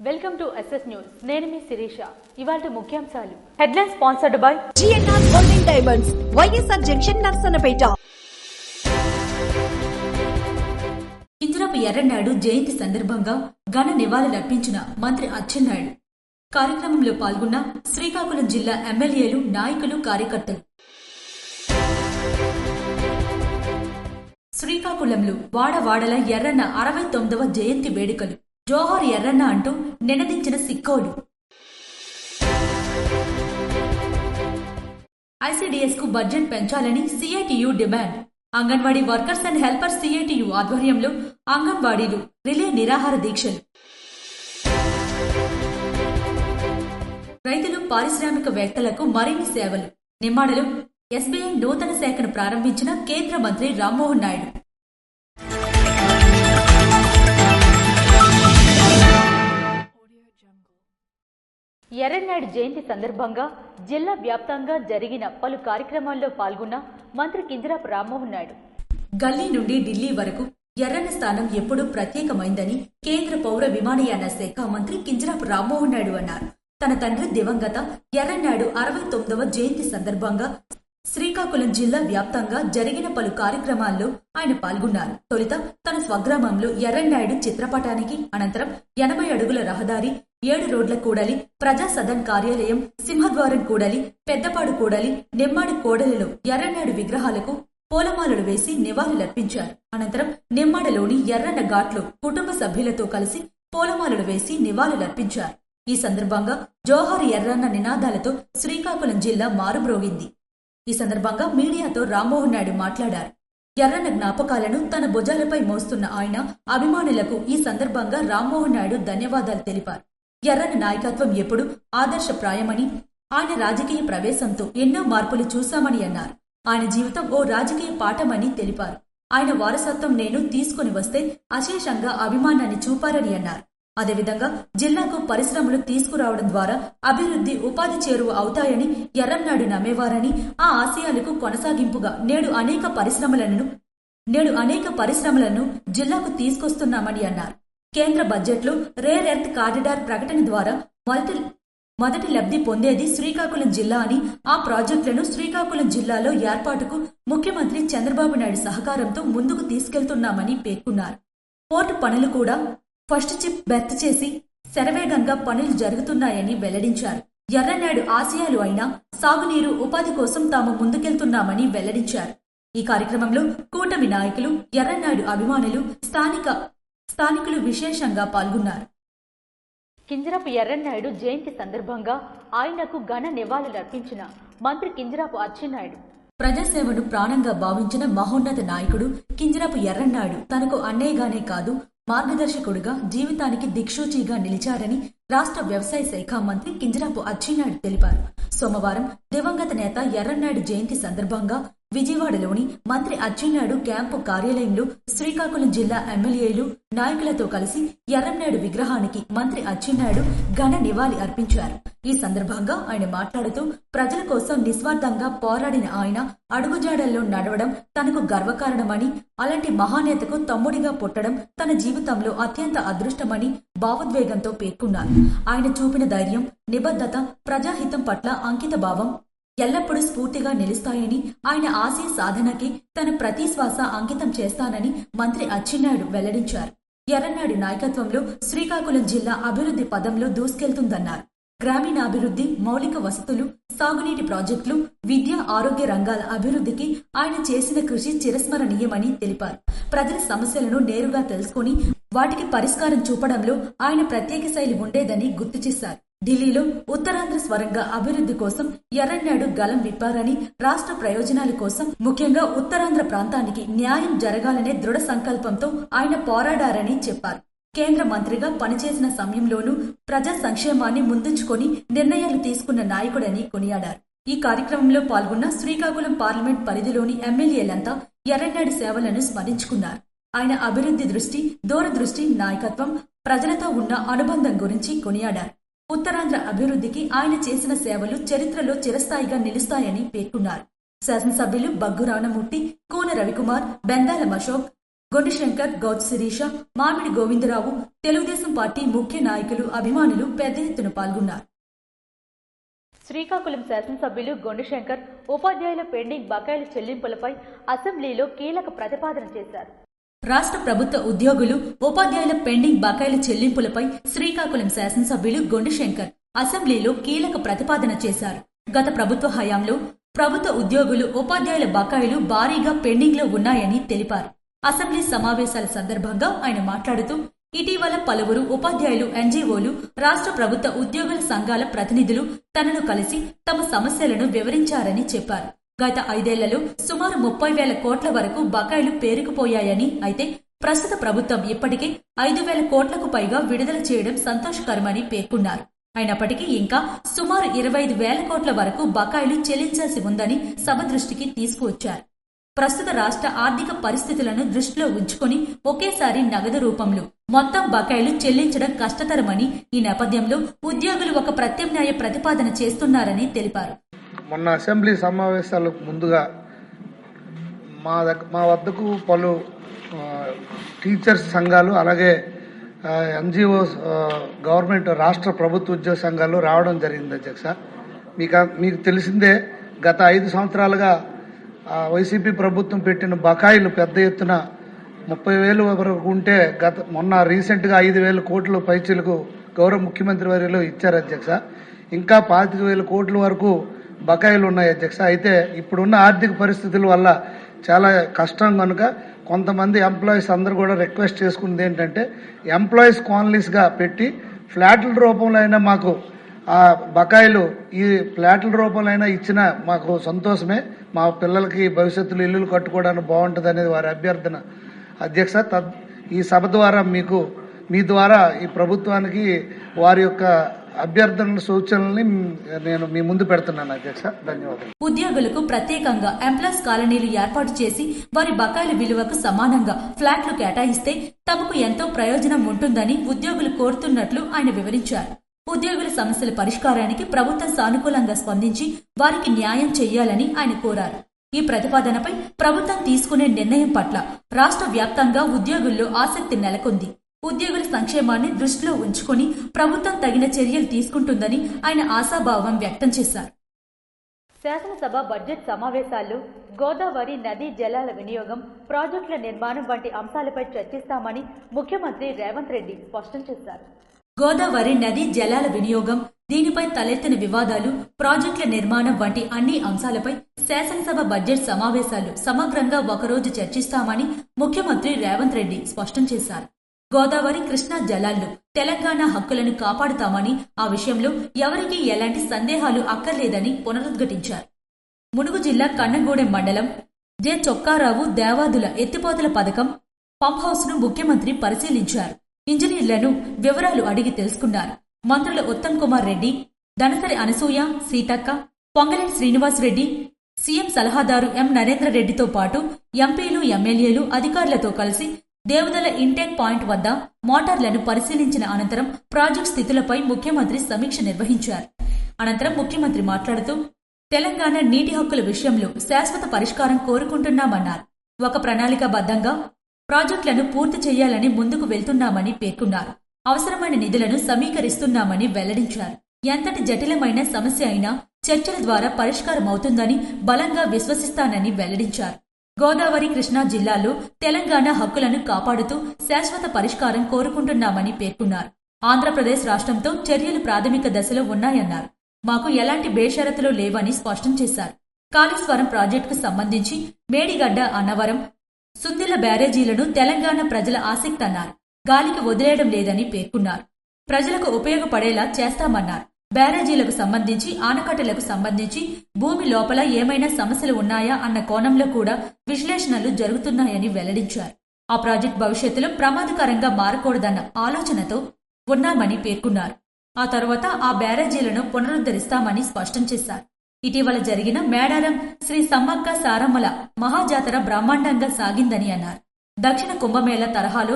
Welcome to SS news. నేను మీ శిరీష. ఇవాల్టి ముఖ్యాంశాలు. Headline sponsored by GNR golden diamonds, YSR junction, Narasannapeta. Kinjarapu Yerrannaidu జయంతి సందర్భంగా ఘన నివాళులర్పించిన మంత్రి అచ్చెన్నాయుడు. కార్యక్రమంలో పాల్గొన్న శ్రీకాకుళం జిల్లా ఎమ్మెల్యేలు, నాయకులు, కార్యకర్తలు. శ్రీకాకుళంలో వాడవాడల ఎర్రన్న 69వ జయంతి వేడుకలు. జోహార్ ఎర్రన్న అంటూ నినదించిన సిక్కోలు. ఐసీడీఎస్ కు బడ్జెట్ పెంచాలని CITU demand. Anganwadi workers and helpers CITU ఆధ్వర్యంలో అంగన్వాడీలు రిలే నిరాహార దీక్షలు. రైతులు, పారిశ్రామికవేత్తలకు మరిన్ని సేవలు. నిమ్మాడలో ఎస్బీఐ నూతన శాఖను ప్రారంభించిన కేంద్ర మంత్రి రామ్మోహన్ నాయుడు. ఎర్రన్నాయుడు జయంతి సందర్భంగా జిల్లా వ్యాప్తంగా జరిగిన పలు కార్యక్రమాల్లో పాల్గొన్న మంత్రి కింజరాపు రామ్మోహన్ నాయుడు. గల్లీ నుండి ఢిల్లీ వరకు ఎర్రన్న స్థానం ఎప్పుడూ ప్రత్యేకమైందని కేంద్ర పౌర విమానయాన శాఖ మంత్రి కింజరాపు రామ్మోహన్ నాయుడు అన్నారు. తన తండ్రి దివంగత ఎర్రన్నాయుడు 69వ జయంతి సందర్భంగా శ్రీకాకుళం జిల్లా వ్యాప్తంగా జరిగిన పలు కార్యక్రమాల్లో ఆయన పాల్గొన్నారు. తొలుత తన స్వగ్రామంలో ఎర్రన్నాయుడు చిత్రపటానికి, అనంతరం 80 అడుగుల రహదారి, 7 రోడ్ల కూడలి, ప్రజా సదన్ కార్యాలయం, సింహద్వారం కూడలి, పెద్దపాడు కూడలి, నిమ్మాడి కూడలిలో ఎర్రన్నాయుడు విగ్రహాలకు పూలమాలలు వేసి నివాళులర్పించారు. అనంతరం నిమ్మాడలోని ఎర్రన్న ఘాట్లో కుటుంబ సభ్యులతో కలిసి పూలమాలలు వేసి నివాళులర్పించారు. ఈ సందర్భంగా జోహార్ ఎర్రన్న నినాదాలతో శ్రీకాకుళం జిల్లా మారుమ్రోగింది. ఈ సందర్భంగా మీడియాతో రామ్మోహన్ నాయుడు మాట్లాడారు. ఎర్రన్న జ్ఞాపకాలను తన భుజాలపై మోస్తున్న ఆయన అభిమానులకు ఈ సందర్భంగా రామ్మోహన్ నాయుడు ధన్యవాదాలు తెలిపారు. ఎర్రన్న నాయకత్వం ఎప్పుడు ఆదర్శప్రాయమని, ఆయన రాజకీయ ప్రవేశంతో ఎన్నో మార్పులు చూశామని అన్నారు. ఆయన జీవితం ఓ రాజకీయ పాఠమని తెలిపారు. ఆయన వారసత్వం నేను తీసుకుని వస్తే అశేషంగా అభిమానాన్ని చూపారని అన్నారు. అదేవిధంగా జిల్లాకు పరిశ్రమలు తీసుకురావడం ద్వారా అభివృద్ధి, ఉపాధి చేరువ అవుతాయని ఎర్రన్నాయుడు నమ్మేవారని, ఆ ఆశయాలకు కొనసాగింపుగా నేడు అనేక పరిశ్రమలను జిల్లాకు తీసుకొస్తున్నామని అన్నారు. కేంద్ర బడ్జెట్లో రేర్ ఎర్త్ కారిడార్ ప్రకటన ద్వారా మొదటి లబ్ధి పొందేది శ్రీకాకుళం జిల్లా అని, ఆ ప్రాజెక్టులను శ్రీకాకుళం జిల్లాలో ఏర్పాటుకు ముఖ్యమంత్రి చంద్రబాబు నాయుడు సహకారంతో ముందుకు తీసుకెళ్తున్నామని పేర్కొన్నారు. పోర్టు పనులు కూడా ఫస్ట్ చిప్ బెర్త్ చేసి శరవేగంగా పనులు జరుగుతున్నాయని వెల్లడించారు. ఎర్రన్నాయుడు ఆశయాలు అయిన సాగునీరు, ఉపాధి కోసం తాము ముందుకెళ్తున్నామని వెల్లడించారు. ఈ కార్యక్రమంలో కూటమి నాయకులు, ఎర్రన్నాయుడు అభిమానులు, స్థానికులు విశేషంగా పాల్గొన్నారు. కింజరాపు ఎర్రన్నాయుడు జయంతి సందర్భంగా ఆయనకు ఘన నివాళులర్పించిన మంత్రి కింజరాపు అచ్చెన్నాయుడు. ప్రజాసేవను ప్రాణంగా భావించిన మహోన్నత నాయకుడు కింజరాపు ఎర్రన్నాయుడు తనకు అన్నయ్యగానే కాదు, మార్గదర్శకుడుగా, జీవితానికి దిక్సూచిగా నిలిచారని రాష్ట్ర వ్యవసాయ శాఖ మంత్రి కింజరాపు అచ్చెన్నాయుడు తెలిపారు. సోమవారం దివంగత నేత ఎర్రన్నాయుడు జయంతి సందర్భంగా విజయవాడలోని మంత్రి అచ్చెన్నాయుడు క్యాంపు కార్యాలయంలో శ్రీకాకుళం జిల్లా ఎమ్మెల్యేలు, నాయకులతో కలిసి ఎర్రన్నాయుడు విగ్రహానికి మంత్రి అచ్చెన్నాయుడు ఘన నివాళి అర్పించారు. ఈ సందర్భంగా ఆయన మాట్లాడుతూ, ప్రజల కోసం నిస్వార్థంగా పోరాడిన ఆయన అడుగుజాడల్లో నడవడం తనకు గర్వకారణమని, అలాంటి మహానేతకు తమ్ముడిగా పుట్టడం తన జీవితంలో అత్యంత అదృష్టమని భావోద్వేగంతో పేర్కొన్నారు. ఆయన చూపిన ధైర్యం, నిబద్ధత, ప్రజాహితం పట్ల అంకిత భావం ఎల్లప్పుడూ స్ఫూర్తిగా నిలుస్తాయని, ఆయన ఆశయ సాధనకి తన ప్రతి శ్వాస అంకితం చేస్తానని మంత్రి అచ్చెన్నాయుడు వెల్లడించారు. ఎర్రన్నాయుడు నాయకత్వంలో శ్రీకాకుళం జిల్లా అభివృద్ధి పదంలో దూసుకెళ్తుందన్నారు. గ్రామీణాభివృద్ధి, మౌలిక వసతులు, సాగునీటి ప్రాజెక్టులు, విద్య, ఆరోగ్య రంగాల అభివృద్ధికి ఆయన చేసిన కృషి చిరస్మరణీయమని తెలిపారు. ప్రజల సమస్యలను నేరుగా తెలుసుకుని వాటికి పరిష్కారం చూపడంలో ఆయన ప్రత్యేక శైలి ఉండేదని గుర్తు చేశారు. ఢిల్లీలో ఉత్తరాంధ్ర స్వరంగా అభివృద్ధి కోసం ఎర్రన్నాయుడు గలం విప్పారని, రాష్ట్ర ప్రయోజనాల కోసం, ముఖ్యంగా ఉత్తరాంధ్ర ప్రాంతానికి న్యాయం జరగాలనే దృఢ సంకల్పంతో ఆయన పోరాడారని చెప్పారు. కేంద్ర మంత్రిగా పనిచేసిన సమయంలోనూ ప్రజా సంక్షేమాన్ని ముందుంచుకొని నిర్ణయాలు తీసుకున్న నాయకుడని కొనియాడారు. ఈ కార్యక్రమంలో పాల్గొన్న శ్రీకాకుళం పార్లమెంట్ పరిధిలోని ఎమ్మెల్యేలంతా ఎర్రన్నాయుడు సేవలను స్మరించుకున్నారు. ఆయన అభివృద్ధి దృష్టి, దూరదృష్టి, నాయకత్వం, ప్రజలతో ఉన్న అనుబంధం గురించి కొనియాడారు. ఉత్తరాంధ్ర అభివృద్ధికి ఆయన చేసిన సేవలు చరిత్రలో చిరస్థాయిగా నిలుస్తాయని పేర్కొన్నారు. శాసనసభ్యులు బగ్గు రామమూర్తి, కూన రవికుమార్, బెందాల అశోక్, గొండిశంకర్, గౌత్ శిరీష, మామిడి గోవిందరావు, తెలుగుదేశం పార్టీ ముఖ్య నాయకులు, అభిమానులు పెద్ద ఎత్తున పాల్గొన్నారు. శ్రీకాకుళం శాసనసభ్యులు గొండిశంకర్ ఉపాధ్యాయుల పెండింగ్ బకాయిల చెల్లింపులపై అసెంబ్లీలో కీలక ప్రతిపాదన చేశారు. రాష్ట్ర ప్రభుత్వ ఉద్యోగులు, ఉపాధ్యాయుల పెండింగ్ బకాయిల చెల్లింపులపై శ్రీకాకుళం శాసనసభ్యులు గొండిశంకర్ అసెంబ్లీలో కీలక ప్రతిపాదన చేశారు. గత ప్రభుత్వ హయాంలో ప్రభుత్వ ఉద్యోగులు, ఉపాధ్యాయుల బకాయిలు భారీగా పెండింగ్లో ఉన్నాయని తెలిపారు. అసెంబ్లీ సమావేశాల సందర్భంగా ఆయన మాట్లాడుతూ, ఇటీవల పలువురు ఉపాధ్యాయులు, ఎన్జీఓలు, రాష్ట్ర ప్రభుత్వ ఉద్యోగుల సంఘాల ప్రతినిధులు తనను కలిసి తమ సమస్యలను వివరించారని చెప్పారు. గత 5 ఏళ్లలో సుమారు 30,000 కోట్ల వరకు బకాయిలు పేరుకుపోయాయని, అయితే ప్రస్తుత ప్రభుత్వం ఇప్పటికే 5,000 కోట్లకు పైగా విడుదల చేయడం సంతోషకరమని పేర్కొన్నారు. అయినప్పటికీ ఇంకా సుమారు 25,000 కోట్ల వరకు బకాయిలు చెల్లించాల్సి ఉందని సభ దృష్టికి తీసుకువచ్చారు. ప్రస్తుత రాష్ట్ర ఆర్థిక పరిస్థితులను దృష్టిలో ఉంచుకుని ఒకేసారి నగదు రూపంలో మొత్తం బకాయిలు చెల్లించడం కష్టతరమని, ఈ నేపథ్యంలో ఉద్యోగులు ఒక ప్రత్యామ్నాయ ప్రతిపాదన చేస్తున్నారని తెలిపారు. మొన్న అసెంబ్లీ సమావేశాలకు ముందుగా మా వద్దకు పలు టీచర్స్ సంఘాలు, అలాగే ఎన్జిఓ, గవర్నమెంట్ రాష్ట్ర ప్రభుత్వ ఉద్యోగ సంఘాలు రావడం జరిగింది. అధ్యక్ష, మీకు తెలిసిందే, గత 5 సంవత్సరాలుగా వైసీపీ ప్రభుత్వం పెట్టిన బకాయిలు పెద్ద ఎత్తున 30,000 వరకు ఉంటే, మొన్న రీసెంట్గా 5,000 కోట్ల పైచీలకు గౌరవ ముఖ్యమంత్రి వర్యులు ఇచ్చారు. అధ్యక్ష, ఇంకా 25,000 కోట్ల వరకు బకాయిలు ఉన్నాయి. అధ్యక్ష, అయితే ఇప్పుడున్న ఆర్థిక పరిస్థితుల వల్ల చాలా కష్టం కనుక కొంతమంది ఎంప్లాయీస్ అందరూ కూడా రిక్వెస్ట్ చేసుకున్నది ఏంటంటే, ఎంప్లాయీస్ కాలనీస్గా పెట్టి ఫ్లాట్ల రూపంలో అయినా మాకు ఆ బకాయిలు ఈ ఫ్లాట్ల రూపంలో అయినా ఇచ్చినా మాకు సంతోషమే, మా పిల్లలకి భవిష్యత్తులో ఇల్లులు కట్టుకోవడానికి బాగుంటుంది అనేది వారి అభ్యర్థన. అధ్యక్ష, ఈ సభ ద్వారా మీ ద్వారా ఈ ప్రభుత్వానికి వారి యొక్క అభ్యర్థనల సూచనల్ని నేను మీ ముందు పెడుతున్నాను. అధ్యక్ష, ధన్యవాదాలు. ఉద్యోగులకు ప్రత్యేకంగా ఎంప్లాయీస్ కాలనీలు ఏర్పాటు చేసి వారి బకాయిల విలువకు సమానంగా ఫ్లాట్లు కేటాయిస్తే తమకు ఎంతో ప్రయోజనం ఉంటుందని ఉద్యోగులు కోరుతున్నట్లు ఆయన వివరించారు. ఉద్యోగుల సమస్యల పరిష్కారానికి ప్రభుత్వం సానుకూలంగా స్పందించి వారికి న్యాయం చేయాలని ఆయన కోరారు. ఈ ప్రతిపాదనపై ప్రభుత్వం తీసుకునే నిర్ణయం పట్ల రాష్ట్ర వ్యాప్తంగా ఉద్యోగుల్లో ఆసక్తి నెలకొంది. ఉద్యోగుల సంక్షేమాన్ని దృష్టిలో ఉంచుకుని ప్రభుత్వం తగిన చర్యలు తీసుకుంటుందని ఆయన ఆశాభావం వ్యక్తం చేశారు. శాసనసభ బడ్జెట్ సమావేశాల్లో గోదావరి నదీ జలాల వినియోగం, ప్రాజెక్టుల నిర్మాణం వంటి అంశాలపై చర్చిస్తామని ముఖ్యమంత్రి రేవంత్ రెడ్డి స్పష్టం చేశారు. గోదావరి నదీ జలాల వినియోగం, దీనిపై తలెత్తిన వివాదాలు, ప్రాజెక్టుల నిర్మాణం వంటి అన్ని అంశాలపై శాసనసభ బడ్జెట్ సమావేశాలు సమగ్రంగా ఒకరోజు చర్చిస్తామని ముఖ్యమంత్రి రేవంత్ రెడ్డి స్పష్టం చేశారు. గోదావరి, కృష్ణా జలాల్లో తెలంగాణ హక్కులను కాపాడుతామని, ఆ విషయంలో ఎవరికీ ఎలాంటి సందేహాలు అక్కర్లేదని పునరుద్ఘాటించారు. ములుగు జిల్లా కన్నగూడెం మండలం జె. చొక్కారావు దేవాదుల ఎత్తిపోతల పథకం పంప్ హౌస్ ను ముఖ్యమంత్రి పరిశీలించారు. ఇంజనీర్లను వివరాలు అడిగి తెలుసుకున్నారు. మంత్రులు ఉత్తమ్ కుమార్ రెడ్డి, దనసరి అనసూయ, సీతక్క, పొంగలేటి శ్రీనివాస్ రెడ్డి, సీఎం సలహాదారు ఎం. నరేంద్ర రెడ్డితో పాటు ఎంపీలు, ఎమ్మెల్యేలు, అధికారులతో కలిసి దేవదల ఇంటేక్ పాయింట్ వద్ద మోటార్లను పరిశీలించిన అనంతరం ప్రాజెక్టు స్థితులపై ముఖ్యమంత్రి సమీక్ష నిర్వహించారు. అనంతరం ముఖ్యమంత్రి మాట్లాడుతూ, తెలంగాణ నీటి హక్కుల విషయంలో శాశ్వత పరిష్కారం కోరుకుంటున్నామన్నారు. ఒక ప్రణాళికాబద్ధంగా ప్రాజెక్టులను పూర్తి చేయాలని ముందుకు వెళ్తున్నామని పేర్కొన్నారు. అవసరమైన నిధులను సమీకరిస్తున్నామని వెల్లడించారు. ఎంతటి జటిలమైన సమస్య అయినా చర్చల ద్వారా పరిష్కారమవుతుందని బలంగా విశ్వసిస్తానని వెల్లడించారు. గోదావరి, కృష్ణా జిల్లాల్లో తెలంగాణ హక్కులను కాపాడుతూ శాశ్వత పరిష్కారం కోరుకుంటున్నామని పేర్కొన్నారు. ఆంధ్రప్రదేశ్ రాష్ట్రంతో చర్యలు ప్రాథమిక దశలో ఉన్నాయన్నారు. మాకు ఎలాంటి బేషరతులు లేవని స్పష్టం చేశారు. కాళేశ్వరం ప్రాజెక్టుకు సంబంధించి మేడిగడ్డ, అన్నవరం, సుందిల బ్యారేజీలను తెలంగాణ ప్రజల ఆసక్తి అన్నారు. గాలికి వదిలేయడం లేదని పేర్కొన్నారు. ప్రజలకు ఉపయోగపడేలా చేస్తామన్నారు. బ్యారేజీలకు సంబంధించి, ఆనకట్టలకు సంబంధించి భూమి లోపల ఏమైనా సమస్యలు ఉన్నాయా అన్న కోణంలో కూడా విశ్లేషణలు జరుగుతున్నాయని వెల్లడించారు. ఆ ప్రాజెక్టు భవిష్యత్తులో ప్రమాదకరంగా మారకూడదన్న ఆలోచనతో ఉన్నామని పేర్కొన్నారు. ఆ తర్వాత ఆ బ్యారేజీలను పునరుద్ధరిస్తామని స్పష్టం చేశారు. ఇటీవల జరిగిన మేడారం శ్రీ సమ్మక్క సారమ్మల మహాజాతర బ్రహ్మాండంగా సాగిందని అన్నారు. దక్షిణ కుంభమేళ తరహాలో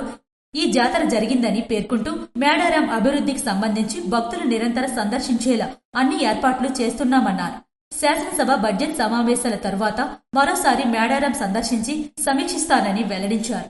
ఈ జాతర జరిగిందని పేర్కొంటూ, మేడారం అభివృద్ధికి సంబంధించి భక్తులు నిరంతరం సందర్శించేలా అన్ని ఏర్పాట్లు చేస్తున్నామన్నారు. శాసనసభ బడ్జెట్ సమావేశాల తర్వాత మరోసారి మేడారం సందర్శించి సమీక్షిస్తానని వెల్లడించారు.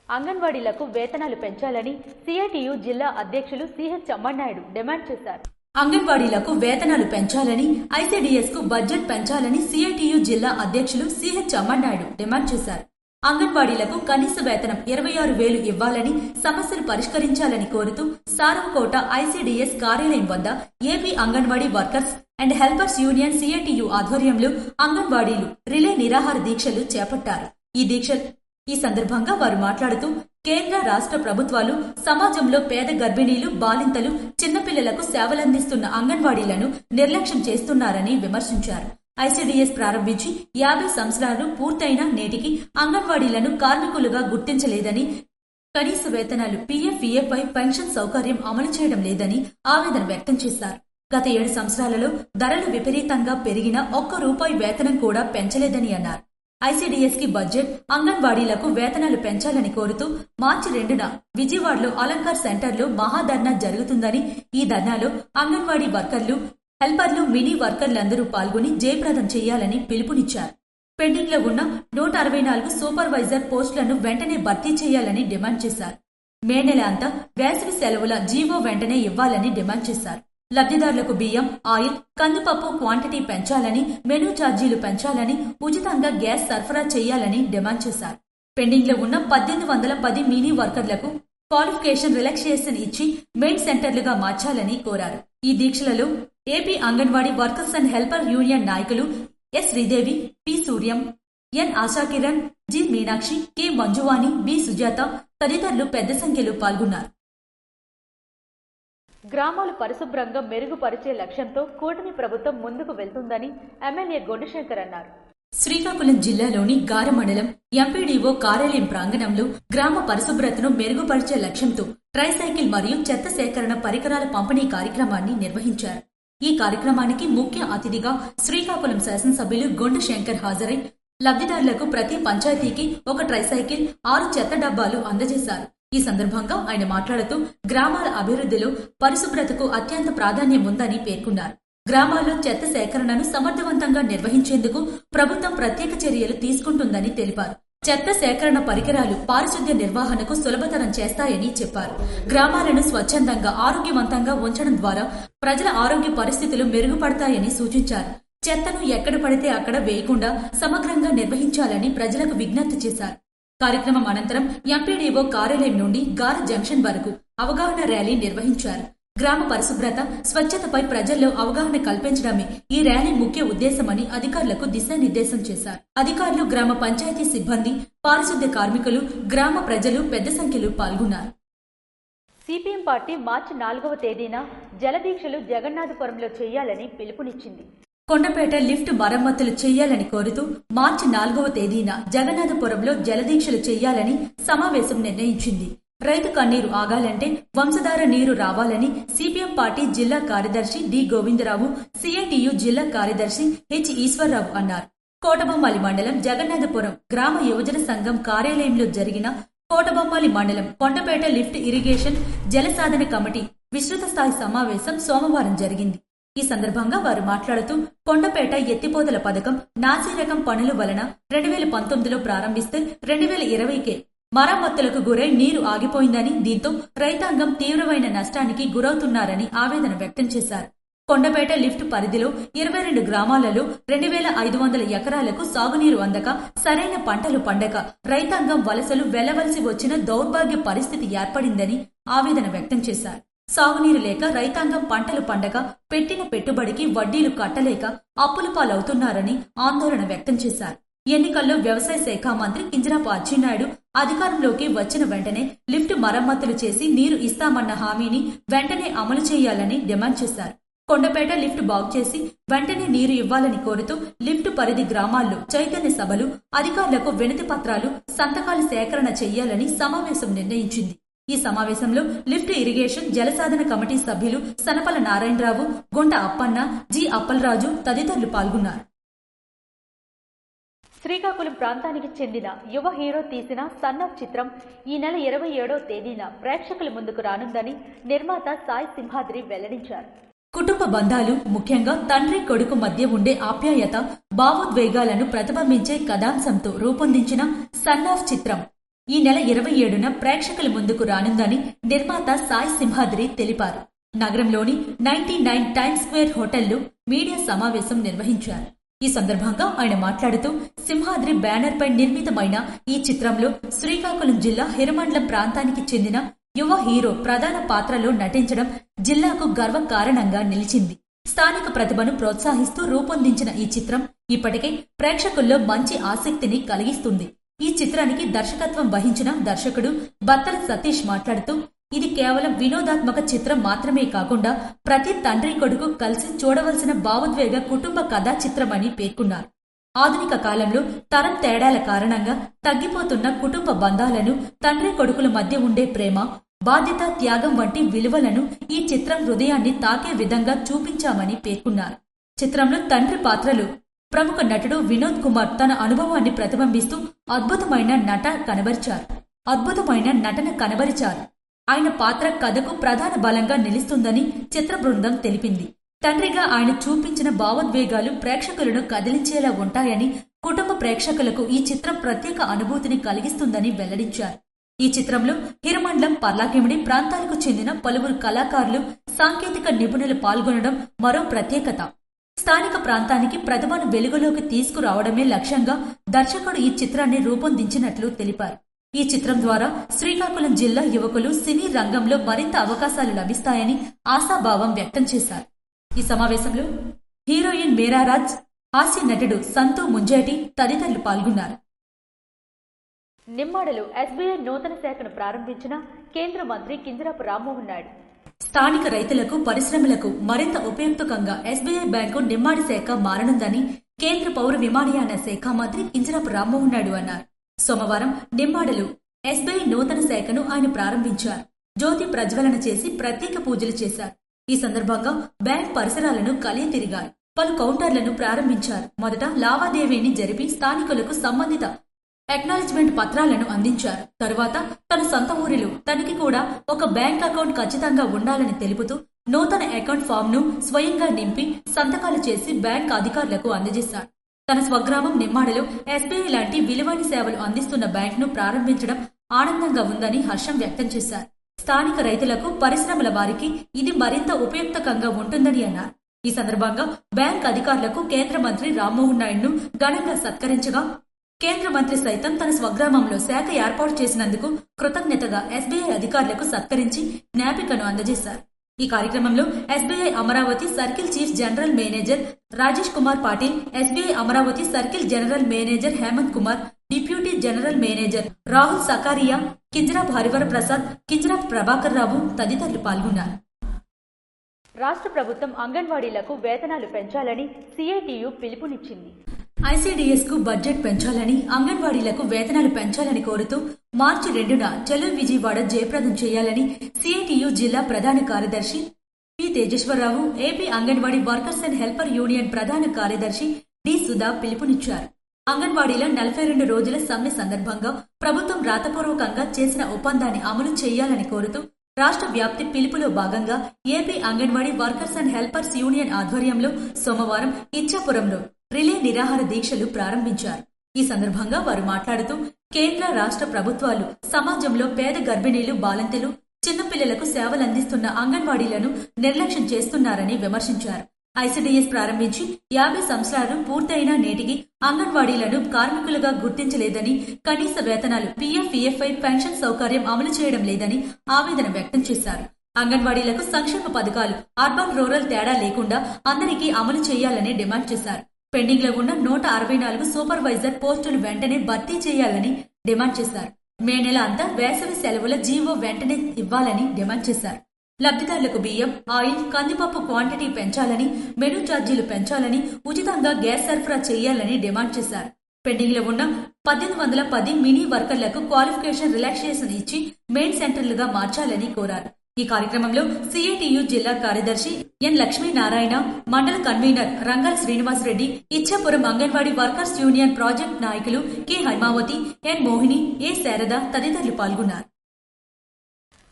అంగన్వాడీలకు వేతనాలు పెంచాలని సిఐటియు జిల్లా అధ్యక్షులు సిహెచ్ అమ్మన్నాయుడు డిమాండ్ చేశారు. అంగన్వాడీలకు వేతనాలు పెంచాలని, ఐసిడిఎస్ కు బడ్జెట్ పెంచాలని సిఐటియు జిల్లా అధ్యక్షులు సిహెచ్ అమ్మన్నాయుడు డిమాండ్ చేశారు. అంగన్వాడీలకు కనీస వేతనం 26,000 ఇవ్వాలని, సమస్యలు పరిష్కరించాలని కోరుతూ సారంకోట ఐసిడిఎస్ కార్యాలయం వద్ద AP Anganwadi workers and helpers union CITU ఆధ్వర్యంలో అంగన్వాడీలు రిలే నిరాహార దీక్షలు చేపట్టారు. ఈ సందర్భంగా వారు మాట్లాడుతూ కేంద్ర రాష్ట్ర ప్రభుత్వాలు సమాజంలో పేద గర్భిణీలు, బాలింతలు, చిన్నపిల్లలకు సేవలందిస్తున్న అంగన్వాడీలను నిర్లక్ష్యం చేస్తున్నారని విమర్శించారు. ఐసిడిఎస్ ప్రారంభించి 50 సంవత్సరాలు పూర్తయినా నేటికి అంగన్వాడీలను కార్మికులుగా గుర్తించలేదని, కనీస వేతనాలు, పిఎఫ్ఈఏపై పెన్షన్ సౌకర్యం అమలు చేయడం లేదని ఆవేదన వ్యక్తం చేశారు. గత 7 సంవత్సరాలలో ధరలు విపరీతంగా పెరిగినా ₹1 వేతనం కూడా పెంచలేదని అన్నారు. ఐసిడిఎస్ కి బడ్జెట్, అంగన్వాడీలకు వేతనాలు పెంచాలని కోరుతూ మార్చి 2న విజయవాడలో అలంకార్ సెంటర్లో మహాధర్నా జరుగుతుందని, ఈ ధర్నాలో అంగన్వాడీ వర్కర్లు, హెల్పర్లు, మినీ వర్కర్లందరూ పాల్గొని జయప్రదం చేయాలని పిలుపునిచ్చారు. పెండింగ్ లో ఉన్న 164 సూపర్వైజర్ పోస్టులను వెంటనే భర్తీ చేయాలని డిమాండ్ చేశారు. మే నెల అంతా వేసవి సెలవుల జీవో వెంటనే ఇవ్వాలని డిమాండ్ చేశారు. లబ్ధిదారులకు బియ్యం, ఆయిల్, కందిపప్పు క్వాంటిటీ పెంచాలని, మెనూ ఛార్జీలు పెంచాలని, ఉచితంగా గ్యాస్ సరఫరా చేయాలని డిమాండ్ చేశారు. పెండింగ్ లో ఉన్న 1810 మినీ వర్కర్లకు క్వాలిఫికేషన్ రిలాక్సేషన్ ఇచ్చి మెయిన్ సెంటర్లుగా మార్చాలని కోరారు. ఈ దీక్షలలో AP Anganwadi workers and helper union నాయకులు S Sridevi, P Suryam, N Ashakiran, G Meenakshi, K Manjuvani, B Sujatha తదితరులు పెద్ద సంఖ్యలో పాల్గొన్నారు. గ్రామాలు పరిశుభ్రంగా మెరుగుపరిచే లక్ష్యంతో కూటమి ప్రభుత్వం ముందుకు వెళ్తుందని ఎమ్మెల్యే గొండుశంకర్ అన్నారు. శ్రీకాకుళం జిల్లాలోని గార మండలం ఎంపీడీఓ కార్యాలయం ప్రాంగణంలో గ్రామ పరిశుభ్రతను మెరుగుపరిచే లక్ష్యంతో ట్రైసైకిల్ మరియు చెత్త సేకరణ పరికరాల పంపిణీ కార్యక్రమాన్ని నిర్వహించారు. ఈ కార్యక్రమానికి ముఖ్య అతిథిగా శ్రీకాకుళం శాసనసభ్యులు గొండు శంకర్ హాజరై లబ్ధిదారులకు ప్రతి పంచాయతీకి ఒక ట్రైసైకిల్, 6 చెత్త డబ్బాలు అందజేశారు. ఈ సందర్భంగా ఆయన మాట్లాడుతూ గ్రామాల అభివృద్ధిలో పరిశుభ్రతకు అత్యంత ప్రాధాన్యం ఉందని పేర్కొన్నారు. గ్రామాల్లో చెత్త సేకరణను సమర్థవంతంగా నిర్వహించేందుకు ప్రభుత్వం ప్రత్యేక చర్యలు తీసుకుంటుందని తెలిపారు. చెత్త సేకరణ పరికరాలు పారిశుద్ధ్య నిర్వహణకు సులభతరం చేస్తాయని చెప్పారు. గ్రామాలను స్వచ్ఛందంగా, ఆరోగ్యవంతంగా ఉంచడం ద్వారా ప్రజల ఆరోగ్య పరిస్థితులు మెరుగుపడతాయని సూచించారు. చెత్తను ఎక్కడ పడితే అక్కడ వేయకుండా సమగ్రంగా నిర్వహించాలని ప్రజలకు విజ్ఞప్తి చేశారు. కార్యక్రమం అనంతరం ఎంపీడీఓ కార్యాలయం నుండి గార జంక్షన్ వరకు అవగాహన ర్యాలీ నిర్వహించారు. గ్రామ పరిశుభ్రత, స్వచ్ఛతపై ప్రజల్లో అవగాహన కల్పించడమే ఈ ర్యాలీ ముఖ్య ఉద్దేశమని అధికారులకు దిశానిర్దేశం చేశారు. అధికారులు, గ్రామ పంచాయతీ సిబ్బంది, పారిశుద్ధ్య కార్మికులు, గ్రామ ప్రజలు పెద్ద సంఖ్యలో పాల్గొన్నారు. సిపిఎం పార్టీ మార్చి 4వ తేదీన జలదీక్షలు జగన్నాథపురంలో చేయాలని పిలుపునిచ్చింది. కొండపేట లిఫ్ట్ మరమ్మతులు చేయాలని కోరుతూ మార్చి 4వ తేదీన జగన్నాథపురంలో జలదీక్షలు చేయాలని సమావేశం నిర్ణయించింది. రైతు కన్నీరు ఆగాలంటే వంశధార నీరు రావాలని సిపిఎం పార్టీ జిల్లా కార్యదర్శి డి గోవిందరావు, సిఐటియు జిల్లా కార్యదర్శి హెచ్ ఈశ్వరరావు అన్నారు. కోటబొమ్మాలి మండలం జగన్నాథపురం గ్రామ యువజన సంఘం కార్యాలయంలో జరిగిన కోటబొమ్మాలి మండలం Kondapeta lift irrigation Jalasadhana committee విస్తృత స్థాయి సమావేశం సోమవారం జరిగింది. ఈ సందర్భంగా వారు మాట్లాడుతూ కొండపేట ఎత్తిపోతల పథకం నాసిరకం పనుల వలన 2019లో ప్రారంభిస్తే 2020కే మరమ్మతులకు గురై నీరు ఆగిపోయిందని, దీంతో రైతాంగం తీవ్రమైన నష్టానికి గురవుతున్నారని ఆవేదన వ్యక్తం చేశారు. కొండపేట లిఫ్ట్ పరిధిలో 22 గ్రామాలలో 2500 ఎకరాలకు సాగునీరు అందక, సరైన పంటలు పండక రైతాంగం వలసలు వెళ్లవలసి వచ్చిన దౌర్భాగ్య పరిస్థితి ఏర్పడిందని ఆవేదన వ్యక్తం చేశారు. సాగునీరు లేక రైతాంగం పంటలు పండక, పెట్టిన పెట్టుబడికి వడ్డీలు కట్టలేక అప్పుల పాలవుతున్నారని ఆందోళన వ్యక్తం చేశారు. ఎన్నికల్లో వ్యవసాయ శాఖ మంత్రి కింజరాపు అచ్చెన్నాయుడు అధికారంలోకి వచ్చిన వెంటనే లిఫ్ట్ మరమ్మతులు చేసి నీరు ఇస్తామన్న హామీని వెంటనే అమలు చేయాలని డిమాండ్ చేశారు. కొండపేట లిఫ్ట్ బాగు చేసి వెంటనే నీరు ఇవ్వాలని కోరుతూ లిఫ్ట్ పరిధి గ్రామాల్లో చైతన్య సభలు, అధికారులకు వినతి పత్రాలు, సంతకాలు సేకరణ చేయాలని సమావేశం నిర్ణయించింది. ఈ సమావేశంలో లిఫ్ట్ ఇరిగేషన్ జలసాధన కమిటీ సభ్యులు సనపల నారాయణరావు, గుంట అప్పన్న, జి అప్పలరాజు తదితరులు పాల్గొన్నారు. శ్రీకాకుళం ప్రాంతానికి చెందిన యువ హీరో తీసిన సన్ ఆఫ్ చిత్రం ఈ నెల 27వ తేదీన ప్రేక్షకుల ముందుకు రానుందని నిర్మాత సాయి సింహాద్రి వెల్లడించారు. కుటుంబ బంధాలు, ముఖ్యంగా తండ్రి కొడుకు మధ్య ఉండే ఆప్యాయత, భావోద్వేగాలను ప్రతిబింబించే కథాంశంతో రూపొందించిన సన్ ఆఫ్ చిత్రం ఈ నెల 27న ప్రేక్షకుల ముందుకు రానుందని నిర్మాత సాయి సింహాద్రి తెలిపారు. నగరంలోని 99 టైమ్స్ స్క్వేర్ హోటల్లో మీడియా సమావేశం నిర్వహించారు. ఈ సందర్భంగా ఆయన మాట్లాడుతూ సింహాద్రి బ్యానర్ పై నిర్మితమైన ఈ చిత్రంలో శ్రీకాకుళం జిల్లా హిరమండలం ప్రాంతానికి చెందిన యువ హీరో ప్రధాన పాత్రలో నటించడం జిల్లాకు గర్వకారణంగా నిలిచింది. స్థానిక ప్రతిభను ప్రోత్సహిస్తూ రూపొందించిన ఈ చిత్రం ఇప్పటికే ప్రేక్షకుల్లో మంచి ఆసక్తిని కలిగిస్తుంది. ఈ చిత్రానికి దర్శకత్వం వహించిన దర్శకుడు బత్తల సతీష్ మాట్లాడుతూ ఇది కేవలం వినోదాత్మక చిత్రం మాత్రమే కాకుండా ప్రతి తండ్రి కొడుకు కలిసి చూడవలసిన భావోద్వేగ కుటుంబ కథా చిత్రమని పేర్కొన్నారు. ఆధునిక కాలంలో తరం తేడాల కారణంగా తగ్గిపోతున్న కుటుంబ బంధాలను, తండ్రి కొడుకుల మధ్య ఉండే ప్రేమ, బాధ్యత, త్యాగం వంటి విలువలను ఈ చిత్రం హృదయాన్ని తాకే విధంగా చూపించామని పేర్కొన్నారు. చిత్రంలో తండ్రి పాత్రలు ప్రముఖ నటుడు వినోద్ కుమార్ తన అనుభవాన్ని ప్రతిబింబిస్తూ అద్భుతమైన నటన కనబరిచారు. ఆయన పాత్ర కథకు ప్రధాన బలంగా నిలుస్తుందని చిత్ర బృందం తెలిపింది. తండ్రిగా ఆయన చూపించిన భావోద్వేగాలు ప్రేక్షకులను కదిలించేలా ఉంటాయని, కుటుంబ ప్రేక్షకులకు ఈ చిత్రం ప్రత్యేక అనుభూతిని కలిగిస్తుందని వెల్లడించారు. ఈ చిత్రంలో హిరమండలం, పర్లాకిమిడి ప్రాంతాలకు చెందిన పలువురు కళాకారులు, సాంకేతిక నిపుణులు పాల్గొనడం మరో ప్రత్యేకత. స్థానిక ప్రాంతానికి ప్రతిభను వెలుగులోకి తీసుకురావడమే లక్ష్యంగా దర్శకుడు ఈ చిత్రాన్ని రూపొందించినట్లు తెలిపారు. ఈ చిత్రం ద్వారా శ్రీకాకుళం జిల్లా యువకులు సినీ రంగంలో మరింత అవకాశాలు లభిస్తాయని ఆశాభావం వ్యక్తం చేశారు. ఈ సమావేశంలో హీరోయిన్ మీరారాజ్, హాస్య నటుడు సంతూ ముంజేటి తదితరులు పాల్గొన్నారు. నిమ్మాడలో ఎస్బీఐ నూతన శాఖను ప్రారంభించిన కేంద్ర మంత్రి కింజరాపు రామ్మోహన్ నాయుడు. స్థానిక రైతులకు, పరిశ్రమలకు మరింత ఉపయుక్తంగా ఎస్బీఐ బ్యాంకు నిమ్మాడి శాఖ మారనుందని కేంద్ర పౌర విమానయాన శాఖ మంత్రి కింజరాపు రామ్మోహన్ నాయుడు అన్నారు. సోమవారం నిమ్మాడలో ఎస్బీఐ నూతన శాఖను ఆయన ప్రారంభించారు. జ్యోతి ప్రజ్వలన చేసి ప్రత్యేక పూజలు చేశారు. ఈ సందర్భంగా బ్యాంక్ పరిసరాలను కలియతిరిగారు. పలు కౌంటర్లను ప్రారంభించారు. మొదట లావాదేవీని జరిపి స్థానికులకు సంబంధిత అక్నాలెడ్జ్మెంట్ పత్రాలను అందించారు. తరువాత తన సొంత ఊరిలో తనకి కూడా ఒక బ్యాంక్ అకౌంట్ ఖచ్చితంగా ఉండాలని తెలుపుతూ నూతన అకౌంట్ ఫామ్ ను స్వయంగా నింపి సంతకాలు చేసి బ్యాంక్ అధికారులకు అందజేశారు. తన స్వగ్రామం నిమ్మాడలో ఎస్బీఐ లాంటి విలువైన సేవలు అందిస్తున్న బ్యాంక్ ను ప్రారంభించడం ఆనందంగా ఉందని హర్షం వ్యక్తం చేశారు. స్థానిక రైతులకు, పరిశ్రమల వారికి ఇది మరింత ఉపయుక్తకంగా ఉంటుందని అన్నారు. ఈ సందర్భంగా బ్యాంక్ అధికారులకు కేంద్ర మంత్రి రామ్మోహన్ నాయుడును ఘనంగా సత్కరించగా, కేంద్ర మంత్రి సైతం తన స్వగ్రామంలో శాఖ ఏర్పాటు చేసినందుకు కృతజ్ఞతగా ఎస్బీఐ అధికారులకు సత్కరించి జ్ఞాపికను అందజేశారు. ఈ కార్యక్రమంలో SBI Amaravati circle chief general manager Rajesh Kumar Patil, SBI Amaravati circle general manager Hemant Kumar, deputy general manager Rahul Sakaria, Kinjarapu Harivara Prasad, Kinjarapu Prabhakar Rao తదితరులు పాల్గొన్నారు. రాష్ట్ర ప్రభుత్వం అంగన్వాడీలకు వేతనాలు పెంచాలని సిఐటియు పిలుపునిచ్చింది. ఐసీడీఎస్ కు బడ్జెట్ పెంచాలని, అంగన్వాడీలకు వేతనాలు పెంచాలని కోరుతూ మార్చి 2న చెలో విజయవాడ జయప్రదం చేయాలని సిఐటియు జిల్లా ప్రధాన కార్యదర్శి P Tejeswara Rao, AP Anganwadi workers and helper union ప్రధాన కార్యదర్శి డి సుధా పిలుపునిచ్చారు. అంగన్వాడీల 42 రోజుల సమ్మె సందర్భంగా ప్రభుత్వం రాతపూర్వకంగా చేసిన ఒప్పందాన్ని అమలు చేయాలని కోరుతూ రాష్ట్ర వ్యాప్తి పిలుపులో భాగంగా AP Anganwadi workers and helpers union ఆధ్వర్యంలో సోమవారం ఇచ్చాపురంలో రిలే నిరాహార దీక్షలు ప్రారంభించారు. ఈ సందర్భంగా వారు మాట్లాడుతూ కేంద్ర, రాష్ట్ర ప్రభుత్వాలు సమాజంలో పేద గర్భిణీలు, బాలింతలు, చిన్నపిల్లలకు సేవలందిస్తున్న అంగన్వాడీలను నిర్లక్ష్యం చేస్తున్నారని విమర్శించారు. ఐసీడీఎస్ ప్రారంభించి 50 సంవత్సరాలు పూర్తయినా నేటికి అంగన్వాడీలను కార్మికులుగా గుర్తించలేదని, కనీస వేతనాలు, పీఎఫ్, ఈఎఫ్ఐ, పెన్షన్ సౌకర్యం అమలు చేయడం లేదని ఆవేదన వ్యక్తం చేశారు. అంగన్వాడీలకు సంక్షేమ పథకాలు అర్బన్, రూరల్ తేడా లేకుండా అందరికీ అమలు చేయాలని డిమాండ్ చేశారు. పెండింగ్ లో ఉన్న 164 సూపర్వైజర్ పోస్టులు వెంటనే భర్తీ చేయాలని డిమాండ్ చేశారు. మే నెల అంతా వేసవి సెలవుల జీవో వెంటనే ఇవ్వాలని డిమాండ్ చేశారు. లబ్ధిదారులకు బియ్యం, ఆయిల్, కందిపప్పు క్వాంటిటీ పెంచాలని, మెనూ ఛార్జీలు పెంచాలని, ఉచితంగా గ్యాస్ సరఫరా చేయాలని డిమాండ్ చేశారు. పెండింగ్ లో ఉన్న 1810 మినీ వర్కర్లకు క్వాలిఫికేషన్ రిలాక్సేషన్ ఇచ్చి మెయిన్ సెంటర్లుగా మార్చాలని కోరారు. ఈ కార్యక్రమంలో సిఐటియు జిల్లా కార్యదర్శి ఎన్ Lakshminarayana, mandal convener Rangala Srinivasareddy, Ichchapuram anganwadi workers union project నాయకులు K Haimavathi, N Mohini, A Sharada తదితరులు పాల్గొన్నారు.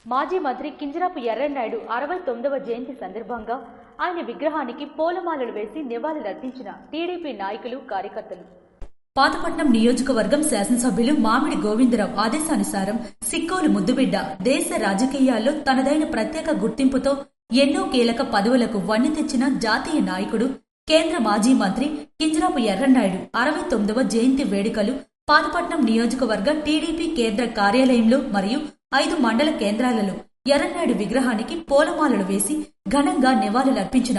మాజీ మంత్రి కింజరాపు ఎర్రన్నాయుడు 69వ జయంతి సందర్భంగా ఆయన విగ్రహానికి పూలమాలలు వేసి నివాళులర్పించిన టీడీపీ నాయకులు, కార్యకర్తలు. పాతపట్నం నియోజకవర్గం శాసనసభ్యులు మామిడి గోవిందరావు ఆదేశానుసారం సిక్కోలు ముద్దుబిడ్డ దేశ రాజకీయాల్లో తనదైన ప్రత్యేక గుర్తింపుతో ఎన్నో కీలక పదవులకు వన్నె తెచ్చిన జాతీయ నాయకుడు, కేంద్ర మాజీ మంత్రి కింజరాపు ఎర్రన్నాయుడు 69వ జయంతి వేడుకలు పాతపట్నం నియోజకవర్గ టీడీపీ కేంద్ర కార్యాలయంలో మరియు 5 మండల కేంద్రాలలో ఎర్రన్నాయుడు విగ్రహానికి పూలమాలలు వేసి ఘనంగా నివాళులర్పించిన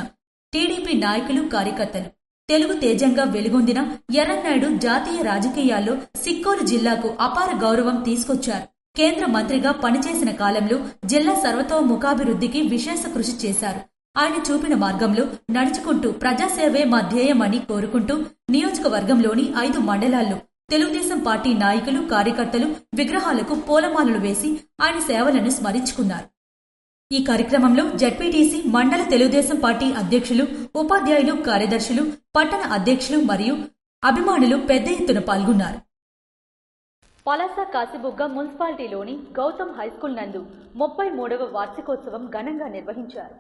టీడీపీ నాయకులు, కార్యకర్తలు. తెలుగు తేజంగా వెలుగొందిన ఎర్రన్నాయుడు జాతీయ రాజకీయాల్లో సిక్కోలు జిల్లాకు అపార గౌరవం తీసుకొచ్చారు. కేంద్ర మంత్రిగా పనిచేసిన కాలంలో జిల్లా సర్వతోముఖాభివృద్ధికి విశేష కృషి చేశారు. ఆయన చూపిన మార్గంలో నడుచుకుంటూ ప్రజాసేవే మా ధ్యేయమని కోరుకుంటూ నియోజకవర్గంలోని 5 మండలాల్లో తెలుగుదేశం పార్టీ నాయకులు, కార్యకర్తలు విగ్రహాలకు పూలమాలలు వేసి ఆయన సేవలను స్మరించుకున్నారు. ఈ కార్యక్రమంలో జడ్పీటీసీ, మండల తెలుగుదేశం పార్టీ అధ్యక్షులు, ఉపాధ్యాయులు, కార్యదర్శులు, పట్టణ అధ్యక్షులు మరియు అభిమానులు పెద్ద ఎత్తున పాల్గొన్నారు. పలాస కాశీబుగ్గ మున్సిపాలిటీలోని గౌతమ్ హైస్కూల్ నందు 33వ వార్షికోత్సవం ఘనంగా నిర్వహించారు.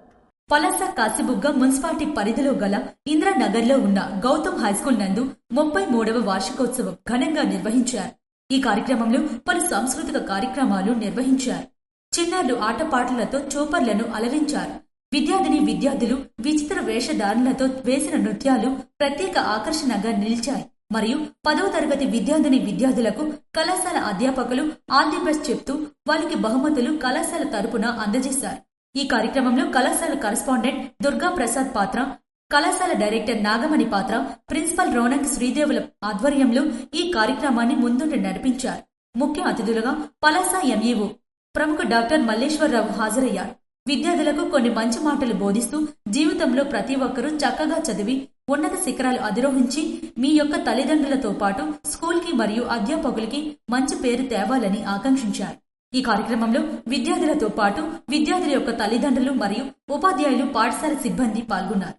పలాస కాశీబుగ్గ మున్సిపాలిటీ పరిధిలో గల ఇంద్రానగర్లో ఉన్న గౌతమ్ హైస్కూల్ నందు 33వ వార్షికోత్సవం ఘనంగా నిర్వహించారు. ఈ కార్యక్రమంలో పలు సాంస్కృతిక కార్యక్రమాలు నిర్వహించారు. చిన్నారులు ఆటపాటలతో చూపర్లను అలరించారు. విద్యార్థులు విచిత్ర వేషధారణలతో వేసిన నృత్యాలు ప్రత్యేక ఆకర్షణగా నిలిచాయి. మరియు 10వ తరగతి విద్యార్థులకు కళాశాల అధ్యాపకులు ఆల్ ది బెస్ట్ చెప్తూ వారికి బహుమతులు కళాశాల తరపున అందజేశారు. ఈ కార్యక్రమంలో కళాశాల కరెస్పాండెంట్ దుర్గా ప్రసాద్ పాత్ర, కళాశాల డైరెక్టర్ నాగమణి పాత్ర, ప్రిన్సిపల్ రోనక్ శ్రీదేవుల ఆధ్వర్యంలో ఈ కార్యక్రమాన్ని ముందుండి నడిపించారు. ముఖ్య అతిథులుగా పలాస ఎంఈఓ ప్రముఖ డాక్టర్ మల్లేశ్వరరావు హాజరయ్యారు. విద్యార్థులకు కొన్ని మంచి మాటలు బోధిస్తూ జీవితంలో ప్రతి ఒక్కరూ చక్కగా చదివి ఉన్నత శిఖరాలు అధిరోహించి మీ యొక్క తల్లిదండ్రులతో పాటు స్కూల్కి మరియు అధ్యాపకులకి మంచి పేరు తేవాలని ఆకాంక్షించారు. ఈ కార్యక్రమంలో విద్యార్థులతో పాటు విద్యార్థుల యొక్క తల్లిదండ్రులు మరియు ఉపాధ్యాయులు, పాఠశాల సిబ్బంది పాల్గొన్నారు.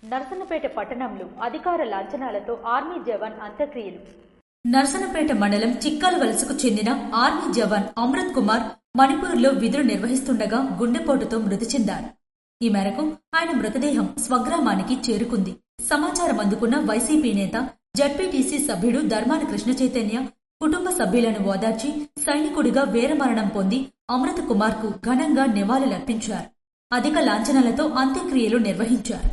నర్సన్నపేట పట్టణంలో అధికార లాంఛనాలతో ఆర్మీ జవాన్ అంత్యక్రియలు. నర్సన్నపేట మండలం చిక్కాల వలసకు చెందిన ఆర్మీ జవాన్ అమృత్ కుమార్ మణిపూర్లో విధులు నిర్వహిస్తుండగా గుండెపోటుతో మృతి చెందారు. ఈ మేరకు ఆయన మృతదేహం స్వగ్రామానికి చేరుకుంది. సమాచారం అందుకున్న వైసీపీ నేత, జడ్పీటీసీ సభ్యుడు ధర్మాన కృష్ణ చైతన్య కుటుంబ సభ్యులను ఓదార్చి సైనికుడిగా వీరమరణం పొంది అమృత్ కుమార్ కు ఘనంగా నివాళులర్పించారు. అధిక లాంఛనాలతో అంత్యక్రియలు నిర్వహించారు.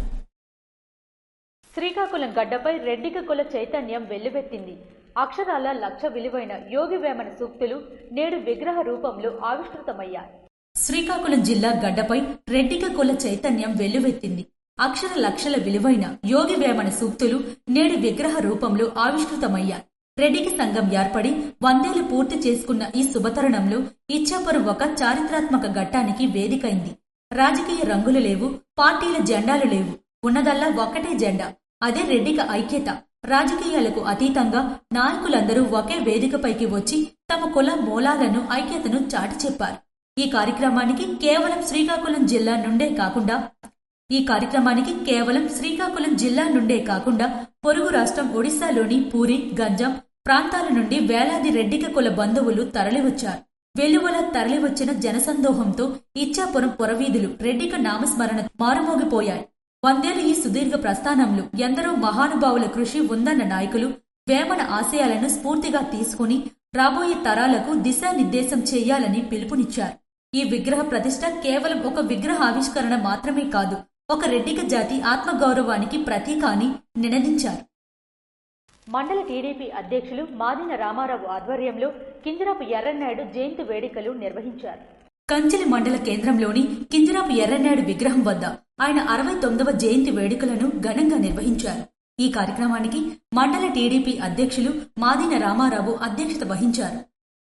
శ్రీకాకుళం గడ్డపై రెడ్డిక కుల చైతన్యం వెల్లువెత్తింది. అక్షరాల 1,00,000 విలువైన యోగి వేమన సూక్తులు నేడు విగ్రహ రూపంలో ఆవిష్కృతమయ్యాయి. శ్రీకాకుళం జిల్లా గడ్డపై రెడ్డిక కుల చైతన్యం వెల్లువెత్తింది. అక్షర లక్షల విలువైన యోగి వేమన సూక్తులు నేడు విగ్రహ రూపంలో ఆవిష్కృతమయ్యాయి. రెడ్డికి సంఘం ఏర్పడి 100 ఏళ్లు పూర్తి చేసుకున్న ఈ శుభతరుణంలో ఇచ్చాపురం ఒక చారిత్రాత్మక ఘట్టానికి వేదికైంది. రాజకీయ రంగులు లేవు, పార్టీల జెండాలు లేవు, ఉన్నదల్లా ఒక్కటే జెండా, అదే రెడ్డిక ఐక్యత. రాజకీయాలకు అతీతంగా నాయకులందరూ ఒకే వేదికపైకి వచ్చి తమ కుల మూలాలను, ఐక్యతను చాటి చెప్పారు. ఈ కార్యక్రమానికి కేవలం శ్రీకాకుళం జిల్లా నుండే కాకుండా పొరుగు రాష్ట్రం ఒడిశాలోని పూరి, గంజాం ప్రాంతాల నుండి వేలాది రెడ్డిక కుల బంధువులు తరలివచ్చారు. వెలువల తరలివచ్చిన జనసందోహంతో ఇచ్చాపురం పురవీధులు రెడ్డిక నామస్మరణ మారుమోగిపోయాయి. 100 ఏళ్ల ఈ సుదీర్ఘ ప్రస్థానంలో ఎందరో మహానుభావుల కృషి ఉందన్న నాయకులు వేమన ఆశయాలను స్ఫూర్తిగా తీసుకుని రాబోయే తరాలకు దిశానిర్దేశం చేయాలని పిలుపునిచ్చారు. ఈ విగ్రహ ప్రతిష్ట కేవలం ఒక విగ్రహ ఆవిష్కరణ మాత్రమే కాదు, ఒక రెడ్డిక జాతి ఆత్మగౌరవానికి ప్రతీక అని నినదించారు. మండల టీడీపీ అధ్యక్షులు మాదిన రామారావు ఆధ్వర్యంలో కింజరాపు ఎర్రన్నాయుడు జయంతి వేడుకలు నిర్వహించారు. కంచెలి మండల కేంద్రంలోని కింజరాపు ఎర్రన్నాయుడు విగ్రహం వద్ద ఆయన 69వ జయంతి వేడుకలను ఘనంగా నిర్వహించారు. ఈ కార్యక్రమానికి మండల టీడీపీ అధ్యక్షులు మాదిన రామారావు అధ్యక్షత వహించారు.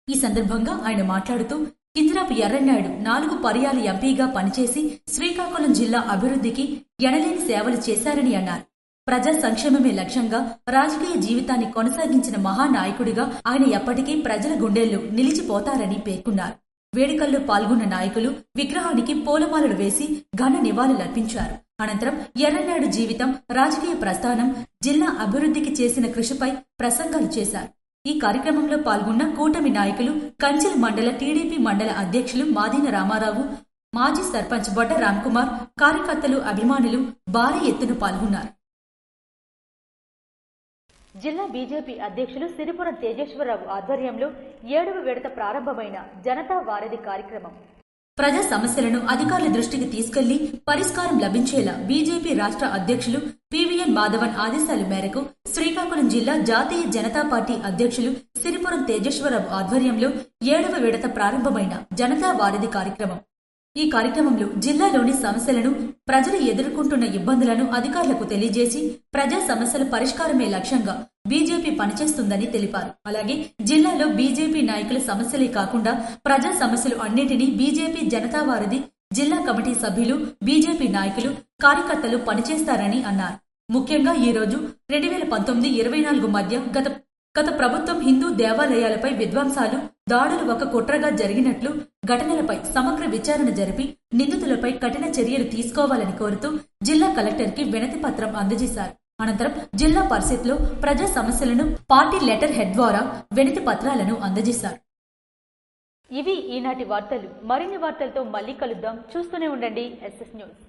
ఈ సందర్భంగా ఆయన మాట్లాడుతూ కింజరాపు ఎర్రన్నాయుడు 4 పర్యాలు ఎంపీగా పనిచేసి శ్రీకాకుళం జిల్లా అభివృద్ధికి ఎనలేని సేవలు చేశారని అన్నారు. ప్రజా సంక్షేమమే లక్ష్యంగా రాజకీయ జీవితాన్ని కొనసాగించిన మహానాయకుడిగా ఆయన ఎప్పటికీ ప్రజల గుండెల్లో నిలిచిపోతారని పేర్కొన్నారు. వేడుకల్లో పాల్గొన్న నాయకులు విగ్రహానికి పూలమాలలు వేసి ఘన నివాళులర్పించారు. అనంతరం ఎర్రన్నాయుడు జీవితం, రాజకీయ ప్రస్థానం, జిల్లా అభివృద్ధికి చేసిన కృషిపై ప్రసంగాలు చేశారు. ఈ కార్యక్రమంలో పాల్గొన్న కూటమి నాయకులు, కంచెలి మండల టీడీపీ మండల అధ్యక్షులు మాదిన రామారావు, మాజీ సర్పంచ్ బొడ్డ రామ్కుమార్, కార్యకర్తలు, అభిమానులు భారీ ఎత్తున పాల్గొన్నారు. జిల్లా బీజేపీ అధ్యక్షులు సిరిపురం తేజేశ్వరరావు ఆధ్వర్యంలో 7వ విడత ప్రారంభమైన జనతా వారధి కార్యక్రమం. ప్రజా సమస్యలను అధికారుల దృష్టికి తీసుకెళ్లి పరిష్కారం లభించేలా బీజేపీ రాష్ట్ర అధ్యక్షులు పివిఎన్ మాధవన్ ఆదేశాల మేరకు శ్రీకాకుళం జిల్లా జాతీయ జనతా పార్టీ అధ్యక్షులు సిరిపురం తేజేశ్వరరావు ఆధ్వర్యంలో 7వ విడత ప్రారంభమైన జనతా వారధి కార్యక్రమం. ఈ కార్యక్రమంలో జిల్లాలోని సమస్యలను, ప్రజలు ఎదుర్కొంటున్న ఇబ్బందులను అధికారులకు తెలియజేసి ప్రజా సమస్యల పరిష్కారమే లక్ష్యంగా బీజేపీ పనిచేస్తుందని తెలిపారు. అలాగే జిల్లాలో బీజేపీ నాయకుల సమస్యలే కాకుండా ప్రజా సమస్యలు అన్నింటినీ బీజేపీ జనతా వారధి జిల్లా కమిటీ సభ్యులు, బీజేపీ నాయకులు, కార్యకర్తలు పనిచేస్తారని అన్నారు. ముఖ్యంగా ఈ రోజు 2019-24 మధ్య గత ప్రభుత్వం హిందూ దేవాలయాలపై విధ్వంసాలు, దాడులు ఒక కుట్రగా జరిగినట్లు ఘటనలపై సమగ్ర విచారణ జరిపి నిందితులపై కఠిన చర్యలు తీసుకోవాలని కోరుతూ జిల్లా కలెక్టర్కి వినతి పత్రం అందజేశారు. అనంతరం జిల్లా పరిషత్లో ప్రజా సమస్యలను పార్టీ లెటర్ హెడ్ ద్వారా వినతి పత్రాలను అందజేశారు. ఇవి ఈనాటి వార్తలు. మరిన్ని వార్తలతో మళ్ళీ కలుద్దాం. చూస్తూనే ఉండండి SS న్యూస్.